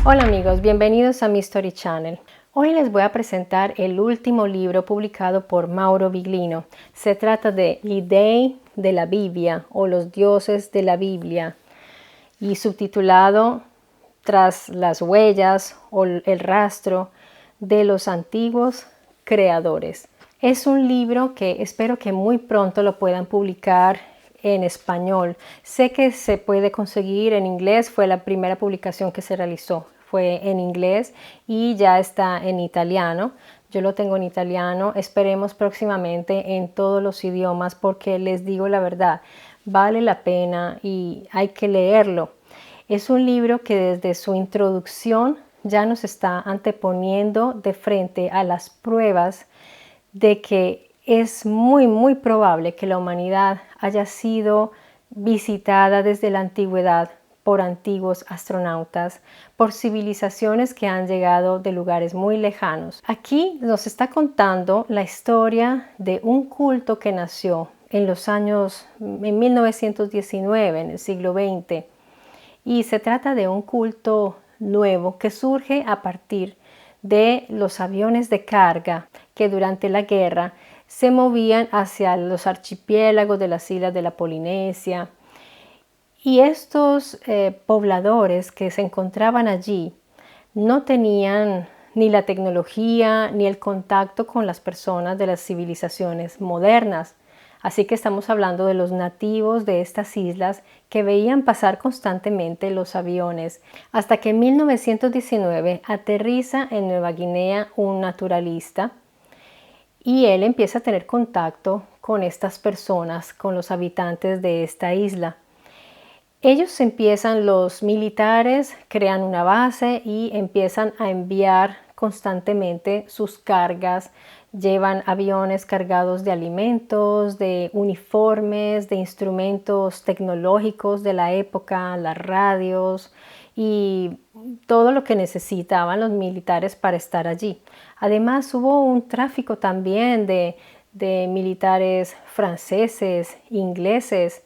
Hola amigos, bienvenidos a mi Story Channel. Hoy les voy a presentar el último libro publicado por Mauro Biglino. Se trata de Gli Dei de la Biblia o Los dioses de la Biblia y subtitulado Tras las huellas o el rastro de los antiguos creadores. Es un libro que espero que muy pronto lo puedan publicar en español. Sé que se puede conseguir en inglés, fue la primera publicación que se realizó, fue en inglés y ya está en italiano. Yo lo tengo en italiano, esperemos próximamente en todos los idiomas porque les digo la verdad, vale la pena y hay que leerlo. Es un libro que desde su introducción ya nos está anteponiendo de frente a las pruebas de que es muy probable que la humanidad haya sido visitada desde la antigüedad por antiguos astronautas, por civilizaciones que han llegado de lugares muy lejanos. Aquí nos está contando la historia de un culto que nació en 1919, en el siglo XX, y se trata de un culto nuevo que surge a partir de los aviones de carga que durante la guerra se movían hacia los archipiélagos de las islas de la Polinesia. Y estos pobladores que se encontraban allí no tenían ni la tecnología ni el contacto con las personas de las civilizaciones modernas. Así que estamos hablando de los nativos de estas islas que veían pasar constantemente los aviones, hasta que en 1919 aterriza en Nueva Guinea un naturalista y él empieza a tener contacto con estas personas, con los habitantes de esta isla. Los militares crean una base y empiezan a enviar constantemente sus cargas. Llevan aviones cargados de alimentos, de uniformes, de instrumentos tecnológicos de la época, las radios y todo lo que necesitaban los militares para estar allí. Además hubo un tráfico también de militares franceses, ingleses.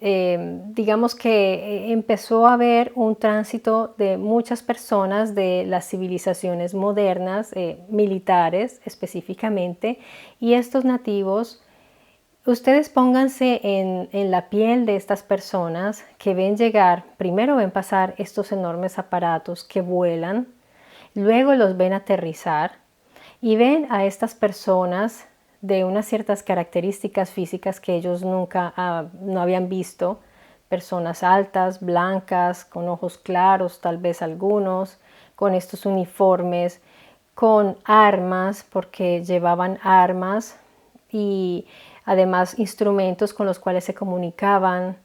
Digamos que empezó a haber un tránsito de muchas personas de las civilizaciones modernas, militares específicamente, y estos nativos, ustedes pónganse en la piel de estas personas que ven llegar, primero ven pasar estos enormes aparatos que vuelan, luego los ven aterrizar y ven a estas personas de unas ciertas características físicas que ellos nunca no habían visto, personas altas, blancas, con ojos claros, tal vez algunos, con estos uniformes, con armas, porque llevaban armas y además instrumentos con los cuales se comunicaban.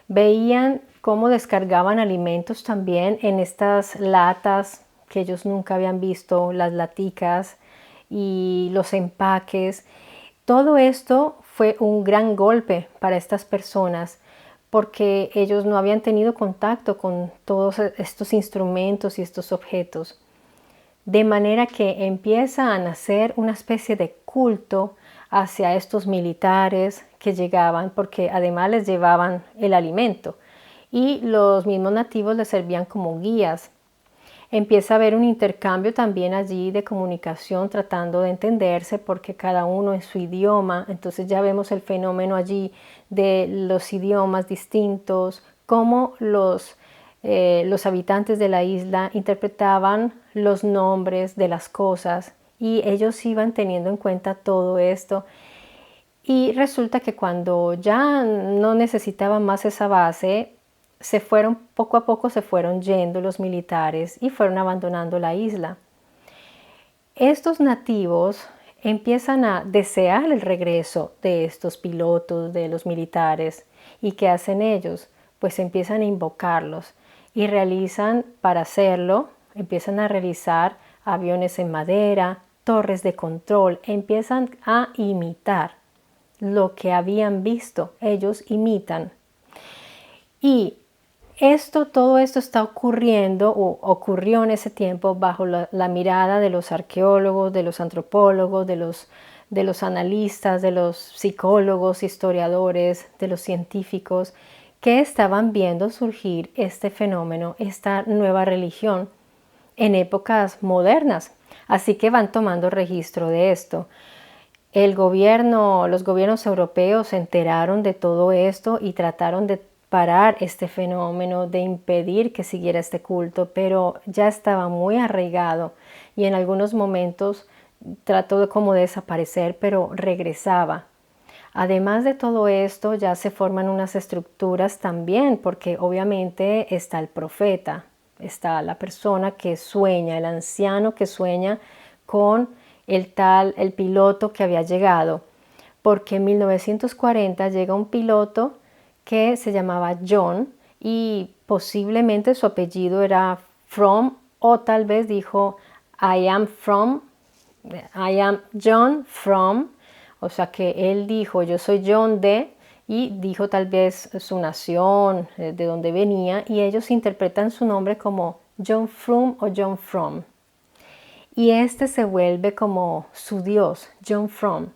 Veían cómo descargaban alimentos también en estas latas que ellos nunca habían visto, las laticas y los empaques. Todo esto fue un gran golpe para estas personas porque ellos no habían tenido contacto con todos estos instrumentos y estos objetos. De manera que empieza a nacer una especie de culto hacia estos militares que llegaban, porque además les llevaban el alimento y los mismos nativos les servían como guías. Empieza a haber un intercambio también allí de comunicación tratando de entenderse porque cada uno en su idioma. Entonces ya vemos el fenómeno allí de los idiomas distintos, cómo los habitantes de la isla interpretaban los nombres de las cosas y ellos iban teniendo en cuenta todo esto. Y resulta que cuando ya no necesitaban más esa base, poco a poco se fueron yendo los militares y fueron abandonando la isla. Estos nativos empiezan a desear el regreso de estos pilotos, de los militares. ¿Y qué hacen ellos? Pues empiezan a invocarlos y para hacerlo, empiezan a realizar aviones en madera, torres de control, empiezan a imitar lo que habían visto, ellos imitan. Y todo esto está ocurriendo o ocurrió en ese tiempo bajo la mirada de los arqueólogos, de los antropólogos, de los analistas, de los psicólogos, historiadores, de los científicos, que estaban viendo surgir este fenómeno, esta nueva religión en épocas modernas. Así que van tomando registro de esto. Los gobiernos europeos se enteraron de todo esto y trataron de parar este fenómeno, de impedir que siguiera este culto, pero ya estaba muy arraigado y en algunos momentos trató de como desaparecer, pero regresaba. Además de todo esto, ya se forman unas estructuras también, porque obviamente está el profeta, está la persona que sueña, el anciano que sueña con el piloto que había llegado, porque en 1940 llega un piloto que se llamaba John y posiblemente su apellido era From, o tal vez dijo I am John from, o sea que él dijo yo soy John de, y dijo tal vez su nación, de donde venía, y ellos interpretan su nombre como John Frum o John From. Y este se vuelve como su dios, John From.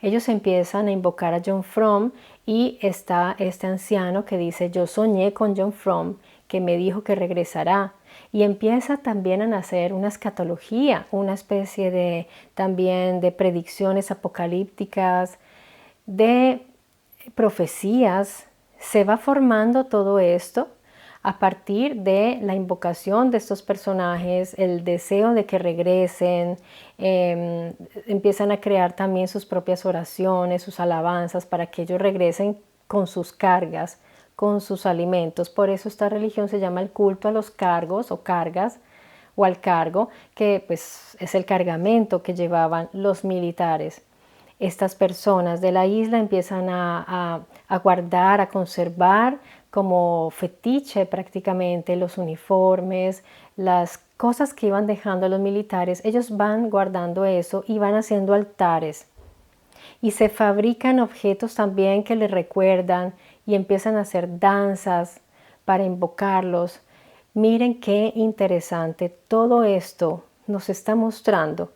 Ellos empiezan a invocar a John From y está este anciano que dice, yo soñé con John From, que me dijo que regresará. Y empieza también a nacer una escatología, una especie de también de predicciones apocalípticas, de profecías. Se va formando todo esto a partir de la invocación de estos personajes, el deseo de que regresen, empiezan a crear también sus propias oraciones, sus alabanzas para que ellos regresen con sus cargas, con sus alimentos. Por eso esta religión se llama el culto a los cargos o cargas o al cargo, que pues es el cargamento que llevaban los militares. Estas personas de la isla empiezan a guardar, a conservar como fetiche prácticamente los uniformes, las cosas que iban dejando los militares. Ellos van guardando eso y van haciendo altares. Y se fabrican objetos también que les recuerdan y empiezan a hacer danzas para invocarlos. Miren qué interesante. Todo esto nos está mostrando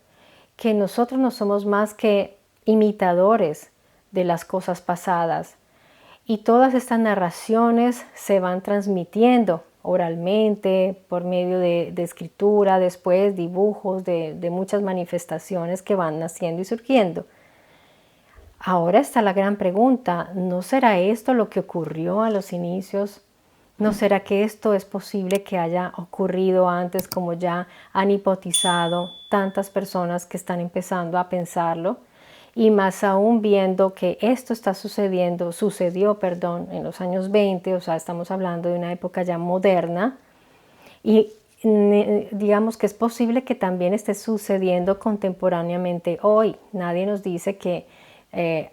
que nosotros no somos más que imitadores de las cosas pasadas. Y todas estas narraciones se van transmitiendo oralmente, por medio de escritura, después dibujos, de muchas manifestaciones que van naciendo y surgiendo. Ahora está la gran pregunta, ¿no será esto lo que ocurrió a los inicios? ¿No será que esto es posible que haya ocurrido antes, como ya han hipotizado tantas personas que están empezando a pensarlo? Y más aún viendo que esto sucedió en los años 20, o sea, estamos hablando de una época ya moderna, y digamos que es posible que también esté sucediendo contemporáneamente hoy. Nadie nos dice que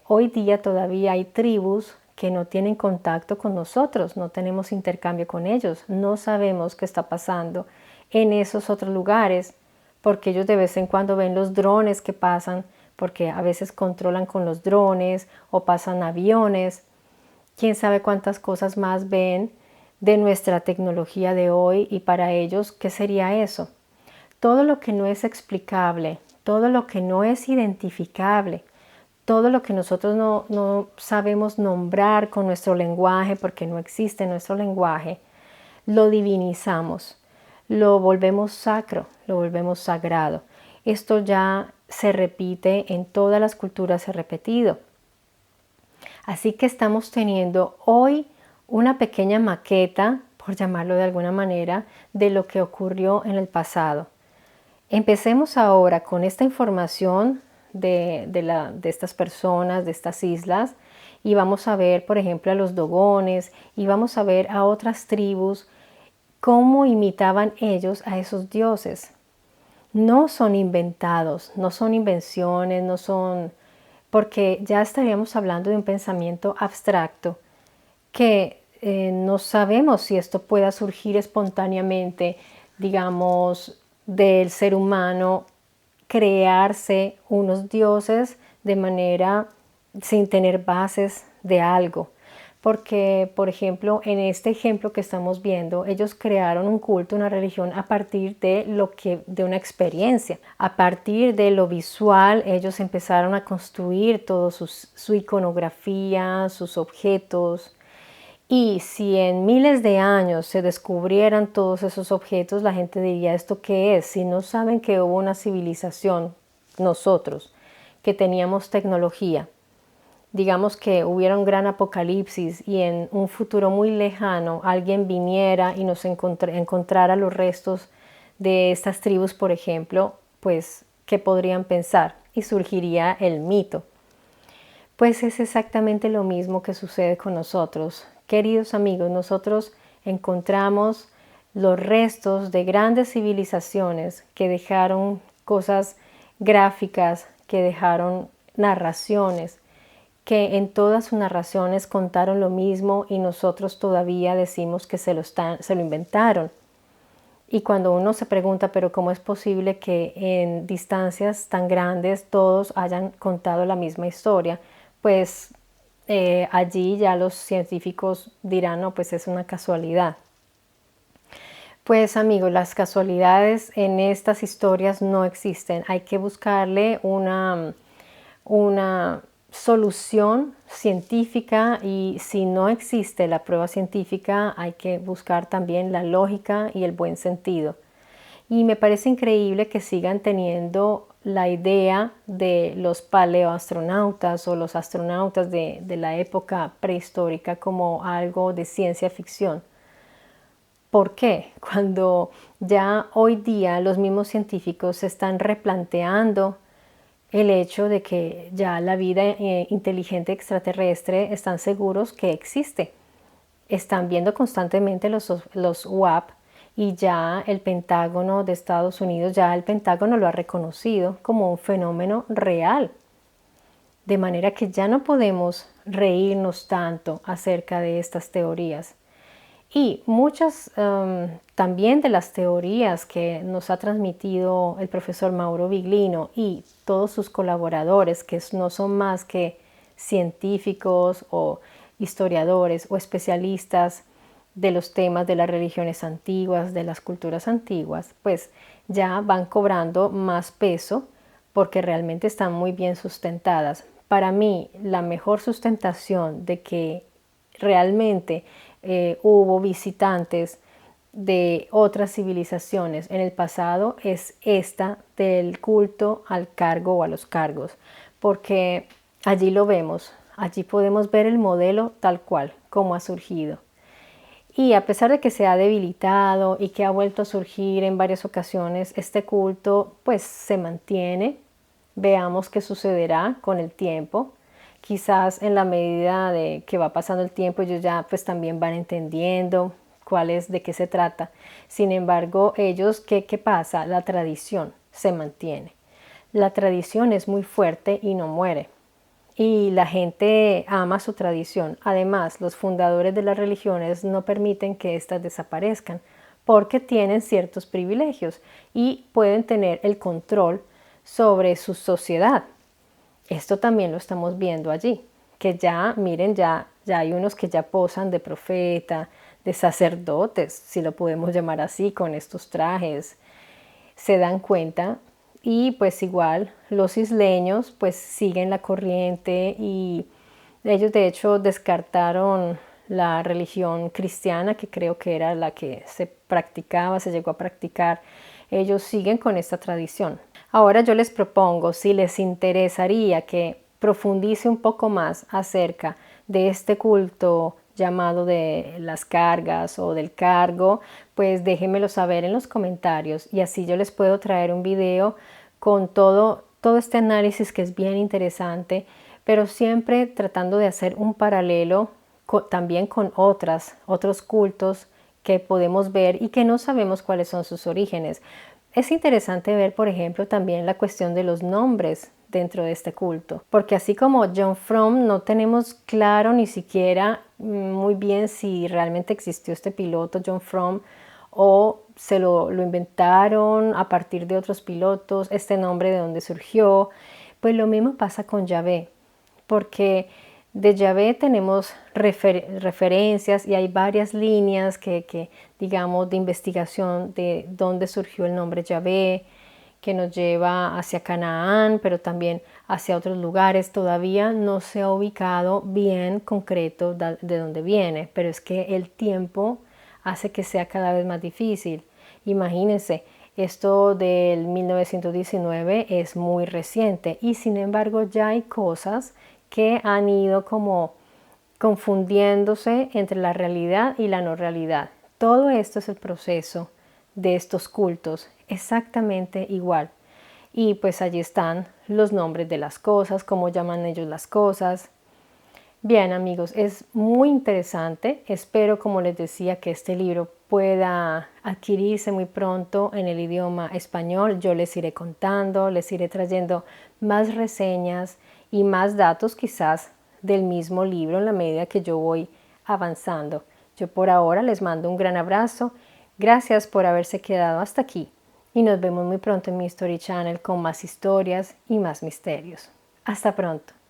hoy día todavía hay tribus que no tienen contacto con nosotros, no tenemos intercambio con ellos, no sabemos qué está pasando en esos otros lugares, porque ellos de vez en cuando ven los drones que pasan, porque a veces controlan con los drones o pasan aviones. Quién sabe cuántas cosas más ven de nuestra tecnología de hoy, y para ellos, ¿qué sería eso? Todo lo que no es explicable, todo lo que no es identificable, todo lo que nosotros no sabemos nombrar con nuestro lenguaje, porque no existe nuestro lenguaje, lo divinizamos, lo volvemos sacro, lo volvemos sagrado. Esto ya se repite en todas las culturas, se ha repetido. Así que estamos teniendo hoy una pequeña maqueta, por llamarlo de alguna manera, de lo que ocurrió en el pasado. Empecemos ahora con esta información de estas personas, de estas islas, y vamos a ver, por ejemplo, a los dogones, y vamos a ver a otras tribus, cómo imitaban ellos a esos dioses. No son inventados, no son invenciones, no son, porque ya estaríamos hablando de un pensamiento abstracto que no sabemos si esto pueda surgir espontáneamente, digamos, del ser humano, crearse unos dioses de manera sin tener bases de algo. Porque, por ejemplo, en este ejemplo que estamos viendo, ellos crearon un culto, una religión a partir de de una experiencia. A partir de lo visual, ellos empezaron a construir todo su iconografía, sus objetos, Y si en miles de años se descubrieran todos esos objetos, la gente diría, ¿esto qué es? Si no saben que hubo una civilización, nosotros, que teníamos tecnología, digamos que hubiera un gran apocalipsis y en un futuro muy lejano alguien viniera y nos encontrara los restos de estas tribus, por ejemplo, pues, ¿qué podrían pensar? Y surgiría el mito. Pues es exactamente lo mismo que sucede con nosotros. Queridos amigos, nosotros encontramos los restos de grandes civilizaciones que dejaron cosas gráficas, que dejaron narraciones, que en todas sus narraciones contaron lo mismo y nosotros todavía decimos que se lo inventaron. Y cuando uno se pregunta, pero ¿cómo es posible que en distancias tan grandes todos hayan contado la misma historia? Pues allí ya los científicos dirán, no, pues es una casualidad. Pues amigos, las casualidades en estas historias no existen. Hay que buscarle una solución científica y si no existe la prueba científica hay que buscar también la lógica y el buen sentido. Y me parece increíble que sigan teniendo la idea de los paleoastronautas o los astronautas de la época prehistórica como algo de ciencia ficción. ¿Por qué? Cuando ya hoy día los mismos científicos se están replanteando el hecho de que ya la vida inteligente extraterrestre están seguros que existe. Están viendo constantemente los UAP y ya el Pentágono de Estados Unidos, ya el Pentágono lo ha reconocido como un fenómeno real. De manera que ya no podemos reírnos tanto acerca de estas teorías. Y muchas también de las teorías que nos ha transmitido el profesor Mauro Viglino y todos sus colaboradores, que no son más que científicos o historiadores o especialistas de los temas de las religiones antiguas, de las culturas antiguas, pues ya van cobrando más peso porque realmente están muy bien sustentadas. Para mí, la mejor sustentación de que realmente hubo visitantes de otras civilizaciones en el pasado es esta del culto al cargo o a los cargos, porque allí lo vemos, allí podemos ver el modelo tal cual, como ha surgido. Y a pesar de que se ha debilitado y que ha vuelto a surgir en varias ocasiones, este culto pues se mantiene. Veamos qué sucederá con el tiempo. Quizás en la medida de que va pasando el tiempo ellos ya pues también van entendiendo de qué se trata. Sin embargo, ellos, ¿qué pasa? La tradición se mantiene. La tradición es muy fuerte y no muere. Y la gente ama su tradición. Además, los fundadores de las religiones no permiten que éstas desaparezcan porque tienen ciertos privilegios y pueden tener el control sobre su sociedad. Esto también lo estamos viendo allí, que ya, miren, ya hay unos que ya posan de profeta, de sacerdotes, si lo podemos llamar así, con estos trajes. Se dan cuenta y pues igual los isleños pues siguen la corriente y ellos de hecho descartaron la religión cristiana, que creo que era la que se practicaba, se llegó a practicar. Ellos siguen con esta tradición. Ahora yo les propongo, si les interesaría que profundice un poco más acerca de este culto llamado de las cargas o del cargo, pues déjenmelo saber en los comentarios y así yo les puedo traer un video con todo este análisis que es bien interesante, pero siempre tratando de hacer un paralelo también con otros cultos que podemos ver y que no sabemos cuáles son sus orígenes. Es interesante ver, por ejemplo, también la cuestión de los nombres dentro de este culto, porque así como John Frum no tenemos claro ni siquiera muy bien si realmente existió este piloto John Frum o se lo inventaron a partir de otros pilotos, este nombre de dónde surgió. Pues lo mismo pasa con Yahvé, porque de Yahvé tenemos referencias y hay varias líneas que digamos de investigación de dónde surgió el nombre Yahvé, que nos lleva hacia Canaán, pero también hacia otros lugares. Todavía no se ha ubicado bien concreto de dónde viene, pero es que el tiempo hace que sea cada vez más difícil. Imagínense, esto del 1919 es muy reciente y sin embargo ya hay cosas que han ido como confundiéndose entre la realidad y la no realidad. Todo esto es el proceso de estos cultos, exactamente igual. Y pues allí están los nombres de las cosas, cómo llaman ellos las cosas. Bien, amigos, es muy interesante. Espero, como les decía, que este libro pueda adquirirse muy pronto en el idioma español. Yo les iré contando, les iré trayendo más reseñas y más datos quizás del mismo libro en la medida que yo voy avanzando. Yo por ahora les mando un gran abrazo. Gracias por haberse quedado hasta aquí y nos vemos muy pronto en mi Story Channel con más historias y más misterios. Hasta pronto.